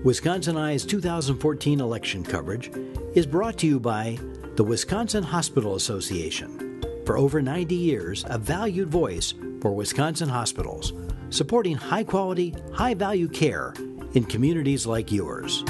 Wisconsin Eye's 2014 election coverage is brought to you by the Wisconsin Hospital Association. For over 90 years, a valued voice for Wisconsin hospitals, supporting high-quality, high-value care in communities like yours.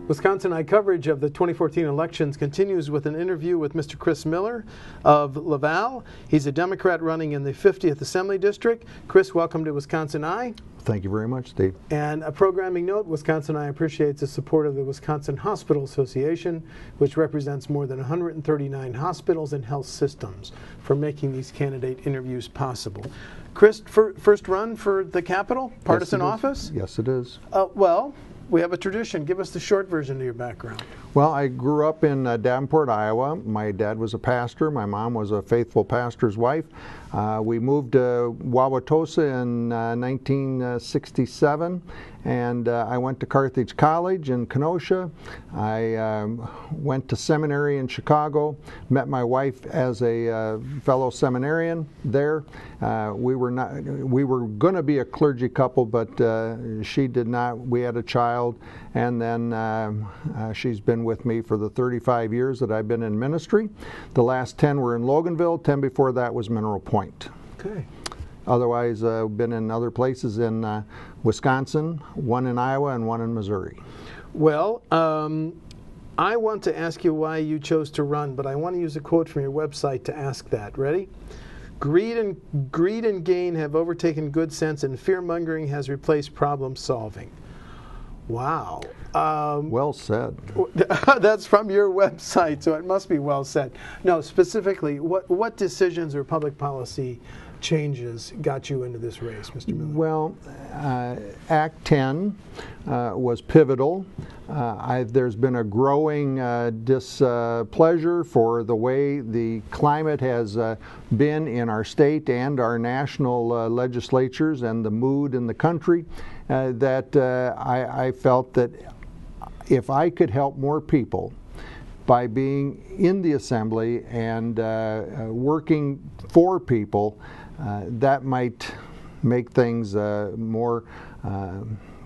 Wisconsin Eye coverage of the 2014 elections continues with an interview with Mr. Chris Miller of Laval. He's a Democrat running in the 50th Assembly District. Chris, welcome to Wisconsin Eye. Thank you very much, Steve. And a programming note, Wisconsin Eye appreciates the support of the Wisconsin Hospital Association, which represents more than 139 hospitals and health systems, for making these candidate interviews possible. Chris, first run for the Capitol, partisan office? Yes, it is. Well, we have a tradition. Give us the short version of your background. Well, I grew up in Davenport, Iowa. My dad was a pastor. My mom was a faithful pastor's wife. We moved to Wauwatosa in 1967, and I went to Carthage College in Kenosha. I went to seminary in Chicago, met my wife as a fellow seminarian there. We were going to be a clergy couple, but she did not. We had a child, and then she's been with me for the 35 years that I've been in ministry. The last 10 were in Loganville. 10 before that was Mineral Point. Okay. Otherwise, I've been in other places in Wisconsin, one in Iowa, and one in Missouri. Well, I want to ask you why you chose to run, but I want to use a quote from your website to ask that. Ready? Greed and gain have overtaken good sense, and fear-mongering has replaced problem-solving. Wow. Well said. That's from your website, so it must be well said. No, specifically, what decisions or public policy changes got you into this race, Mr. Miller? Well, Act 10 was pivotal. There's been a growing displeasure for the way the climate has been in our state and our national legislatures, and the mood in the country, that I felt that if I could help more people by being in the assembly and working for people, that might make things more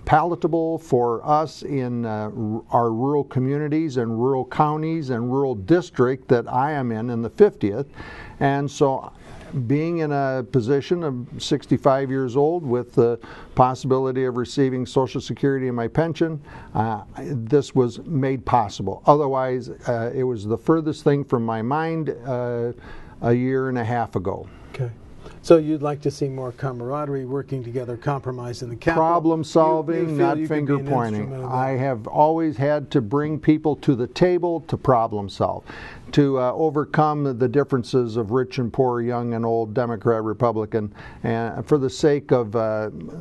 palatable for us in our rural communities and rural counties and rural district that I am in the 50th. And so being in a position of 65 years old with the possibility of receiving Social Security and my pension, this was made possible. Otherwise, it was the furthest thing from my mind a year and a half ago. Okay. So you'd like to see more camaraderie, working together, compromise in the Capitol? Problem solving, not finger pointing. I have always had to bring people to the table to problem solve, to overcome the differences of rich and poor, young and old, Democrat, Republican, and for the sake of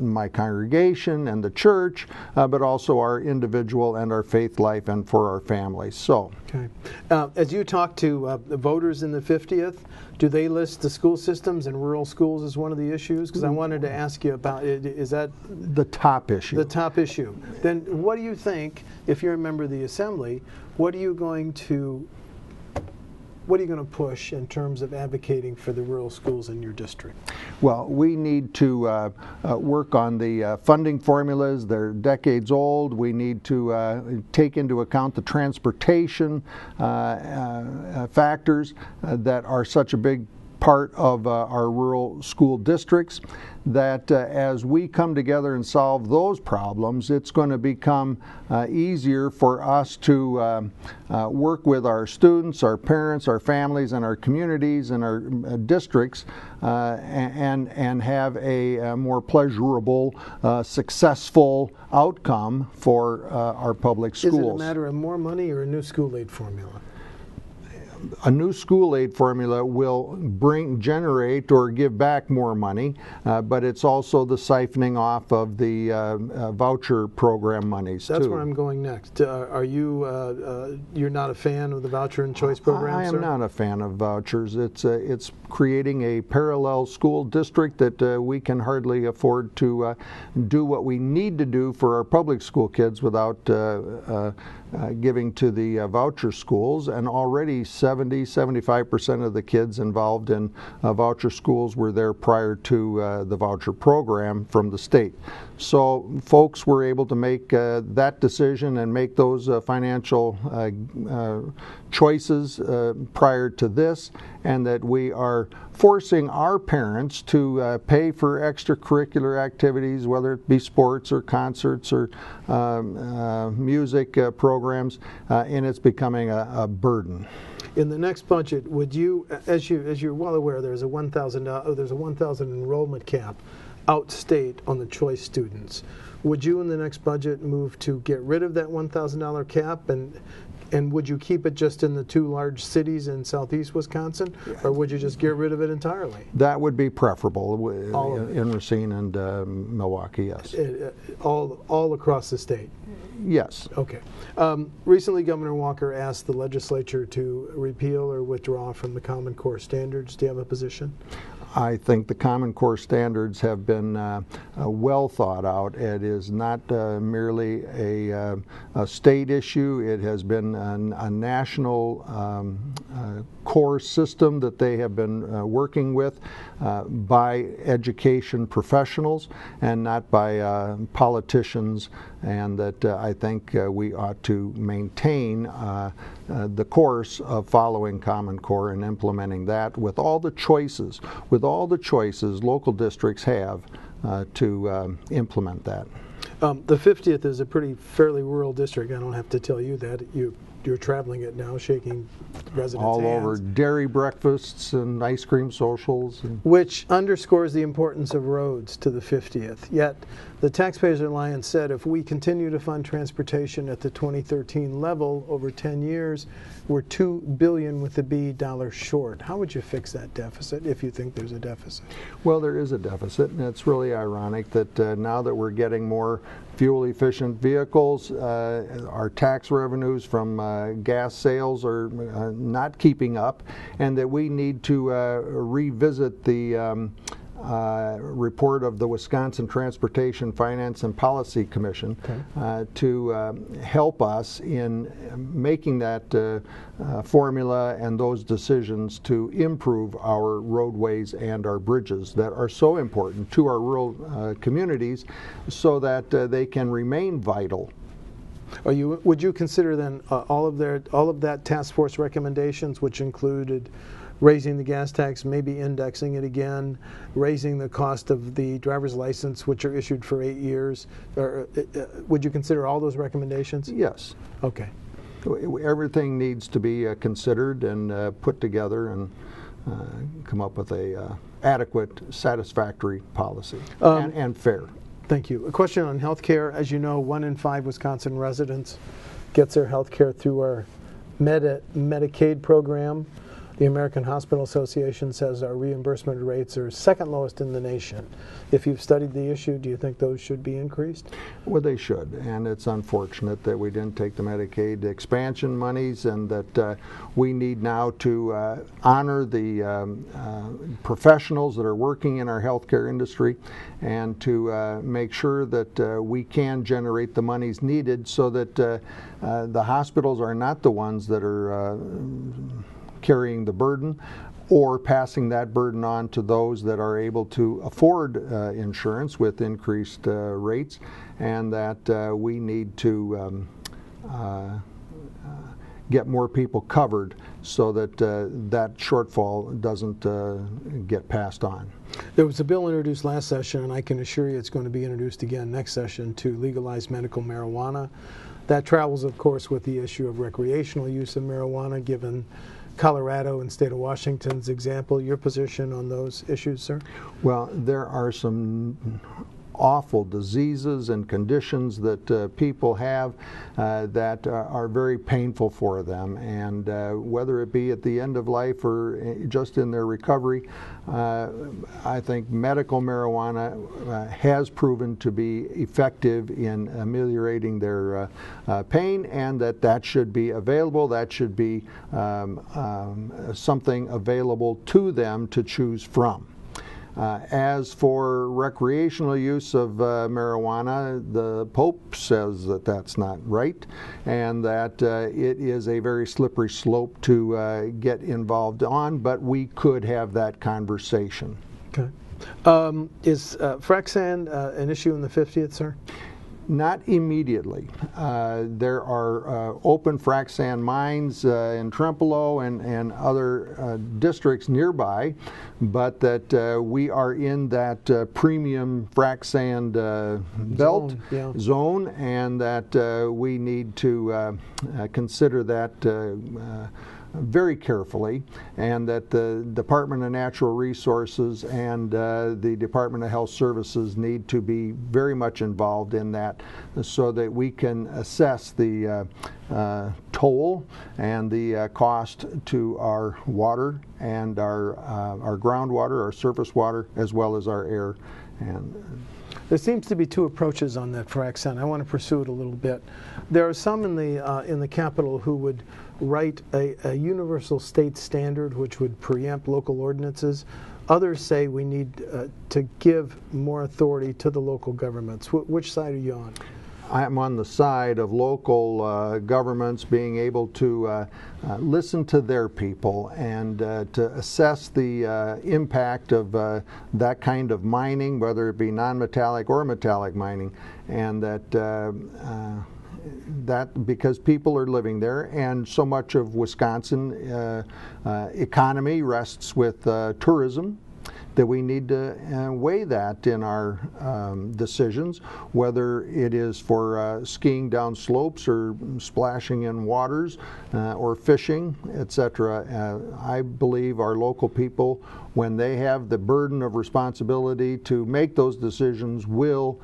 my congregation and the church, but also our individual and our faith life and for our families. So, okay. As you talk to the voters in the 50th, do they list the school systems and rural schools as one of the issues? Because I wanted to ask you about it. Is that the top issue? The top issue. Then what do you think, if you're a member of the Assembly, what are you going to push in terms of advocating for the rural schools in your district? Well, we need to work on the funding formulas. They're decades old. We need to take into account the transportation factors that are such a big part of our rural school districts, that as we come together and solve those problems, it's going to become easier for us to work with our students, our parents, our families, and our communities and our districts, and have a more pleasurable, successful outcome for our public schools. Is it a matter of more money or a new school aid formula? A new school aid formula will generate or give back more money, but it's also the siphoning off of the voucher program monies. That's too. where I'm going next. Are you you're not a fan of the voucher and choice program? I am not a fan of vouchers. It's creating a parallel school district that we can hardly afford to do what we need to do for our public school kids without giving to the voucher schools, and already 75% of the kids involved in voucher schools were there prior to the voucher program from the state. So folks were able to make that decision and make those financial choices prior to this, and that we are forcing our parents to pay for extracurricular activities, whether it be sports or concerts or music programs, and it's becoming a burden. In the next budget, would you, as you're well aware, there's a $1,000 enrollment cap outstate on the choice students. Would you in the next budget move to get rid of that $1,000 cap, and would you keep it just in the two large cities in southeast Wisconsin, or would you just get rid of it entirely? That would be preferable in Racine and Milwaukee, yes. All across the state? Yes. Okay. Recently, Governor Walker asked the legislature to repeal or withdraw from the Common Core standards. Do you have a position? I think the Common Core standards have been well thought out. It is not merely a state issue. It has been a national core system that they have been working with by education professionals and not by politicians, and that I think we ought to maintain the course of following Common Core and implementing that with all the choices local districts have to implement that. The 50th is a fairly rural district. I don't have to tell you that. You're traveling it now, shaking residents' all hands. over dairy breakfasts and ice cream socials. Which underscores the importance of roads to the 50th. Yet, the Taxpayers Alliance said if we continue to fund transportation at the 2013 level over 10 years, we're $2 billion with a B dollars short. How would you fix that deficit if you think there's a deficit? Well, there is a deficit, and it's really ironic that now that we're getting more fuel-efficient vehicles, our tax revenues from gas sales are not keeping up, and that we need to revisit the report of the Wisconsin Transportation Finance and Policy Commission to help us in making that formula and those decisions to improve our roadways and our bridges that are so important to our rural communities so that they can remain vital. Would you consider then all of that task force recommendations, which included raising the gas tax, maybe indexing it again, raising the cost of the driver's license, which are issued for 8 years, would you consider all those recommendations? Yes. Okay. Everything needs to be considered and put together and come up with a adequate, satisfactory policy and fair. Thank you. A question on health care. As you know, 1 in 5 Wisconsin residents gets their health care through our Medicaid program. The American Hospital Association says our reimbursement rates are second lowest in the nation. If you've studied the issue, do you think those should be increased? Well, they should, and it's unfortunate that we didn't take the Medicaid expansion monies, and that we need now to honor the professionals that are working in our healthcare industry, and to make sure that we can generate the monies needed so that the hospitals are not the ones that are carrying the burden or passing that burden on to those that are able to afford insurance with increased rates, and that we need to get more people covered so that that shortfall doesn't get passed on. There was a bill introduced last session, and I can assure you it's going to be introduced again next session, to legalize medical marijuana. That travels, of course, with the issue of recreational use of marijuana, given Colorado and state of Washington's example. Your position on those issues, sir? Well, there are some awful diseases and conditions that people have that are very painful for them, and whether it be at the end of life or just in their recovery, I think medical marijuana has proven to be effective in ameliorating their pain, and that should be available. That should be something available to them to choose from. As for recreational use of marijuana, the Pope says that that's not right, and that it is a very slippery slope to get involved on, but we could have that conversation. Okay. Is frac sand an issue in the 50th, sir? Not immediately. There are open frac sand mines in Trempealeau and other districts nearby, but that we are in that premium frac sand belt zone, and that we need to consider that very carefully, and that the Department of Natural Resources and the Department of Health Services need to be very much involved in that, so that we can assess the toll and the cost to our water and our groundwater, our surface water, as well as our air. And there seems to be two approaches on that frac sand. I want to pursue it a little bit. There are some in the Capitol who would write a universal state standard which would preempt local ordinances. Others say we need to give more authority to the local governments. Which side are you on? I'm on the side of local governments being able to listen to their people and to assess the impact of that kind of mining, whether it be non-metallic or metallic mining, and that because people are living there, and so much of Wisconsin economy rests with tourism, that we need to weigh that in our decisions, whether it is for skiing down slopes or splashing in waters or fishing, etc. I believe our local people, when they have the burden of responsibility to make those decisions, will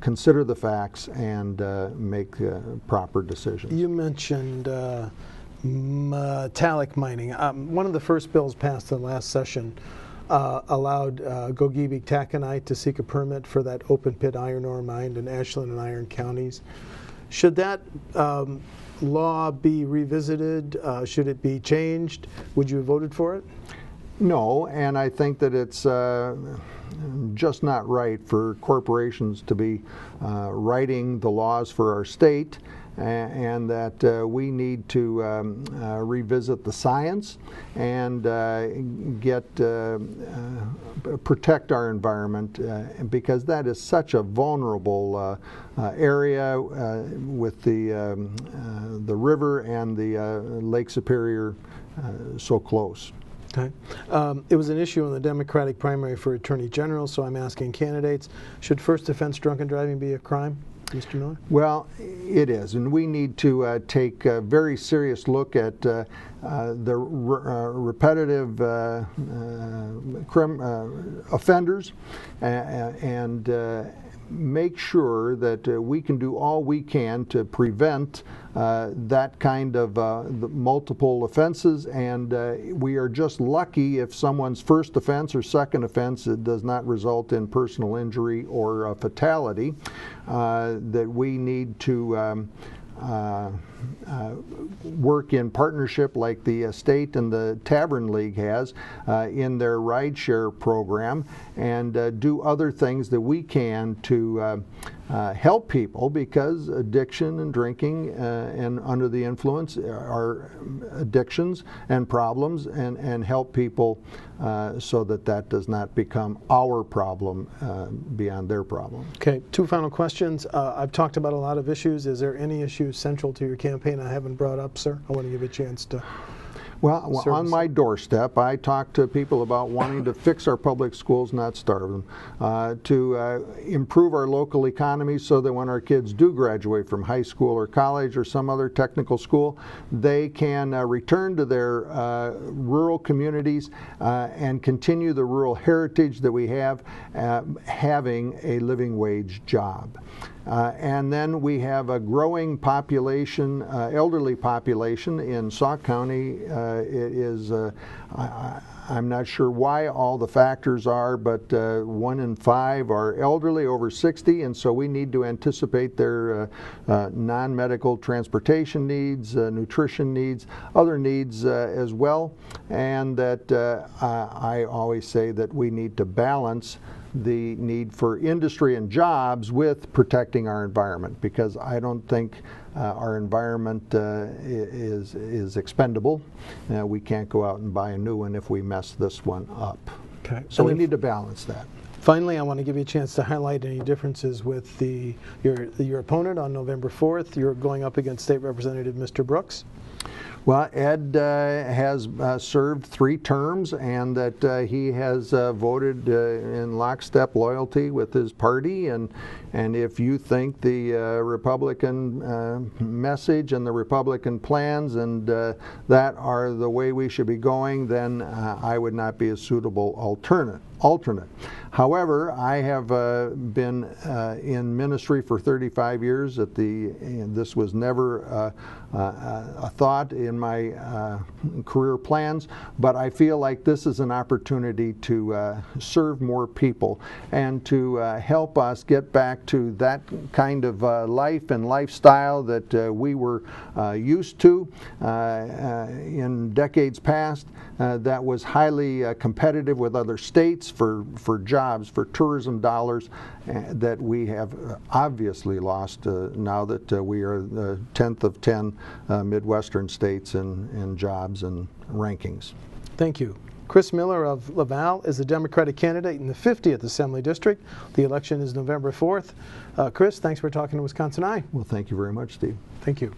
consider the facts and make proper decisions. You mentioned metallic mining. One of the first bills passed in the last session allowed Gogebic Taconite to seek a permit for that open pit iron ore mine in Ashland and Iron counties. Should that law be revisited? Should it be changed? Would you have voted for it? No, and I think that it's just not right for corporations to be writing the laws for our state, and that we need to revisit the science and protect our environment, because that is such a vulnerable area with the river and the Lake Superior so close. Okay. It was an issue in the Democratic primary for Attorney General, so I'm asking candidates, should first offense drunken driving be a crime? Mr. Miller? Well, it is, and we need to take a very serious look at the repetitive offenders and make sure that we can do all we can to prevent that kind of multiple offenses, and we are just lucky if someone's first offense or second offense does not result in personal injury or fatality, that we need to work in partnership like the state and the Tavern League has in their rideshare program, and do other things that we can to help people, because addiction and drinking and under the influence are addictions and problems, and help people so that that does not become our problem beyond their problem. Okay, two final questions. I've talked about a lot of issues. Is there any issue central to your campaign I haven't brought up, sir? I want to give you a chance to. Well, on my doorstep, I talk to people about wanting to fix our public schools, not starve them, to improve our local economy so that when our kids do graduate from high school or college or some other technical school, they can return to their rural communities and continue the rural heritage that we have, having a living wage job. And then we have a growing population, elderly population in Sauk County. It is, I'm not sure why all the factors are, but 1 in 5 are elderly over 60, and so we need to anticipate their non-medical transportation needs, nutrition needs, other needs as well, and that I always say that we need to balance the need for industry and jobs with protecting our environment, because I don't think our environment is expendable. We can't go out and buy a new one if we mess this one up. Okay. So we need to balance that. Finally, I want to give you a chance to highlight any differences with your opponent on November 4th. You're going up against State Representative Mr. Brooks. Well, Ed has served 3 terms, and that he has voted in lockstep loyalty with his party. And if you think the Republican message and the Republican plans and that are the way we should be going, then I would not be a suitable alternate. However, I have been in ministry for 35 years. And this was never a thought in my career plans, but I feel like this is an opportunity to serve more people and to help us get back to that kind of life and lifestyle that we were used to in decades past, that was highly competitive with other states for jobs, for tourism dollars, that we have obviously lost now that we are the 10th of 10 Midwestern states in jobs and rankings. Thank you. Chris Miller of Laval is the Democratic candidate in the 50th Assembly District. The election is November 4th. Chris, thanks for talking to Wisconsin Eye. Well, thank you very much, Steve. Thank you.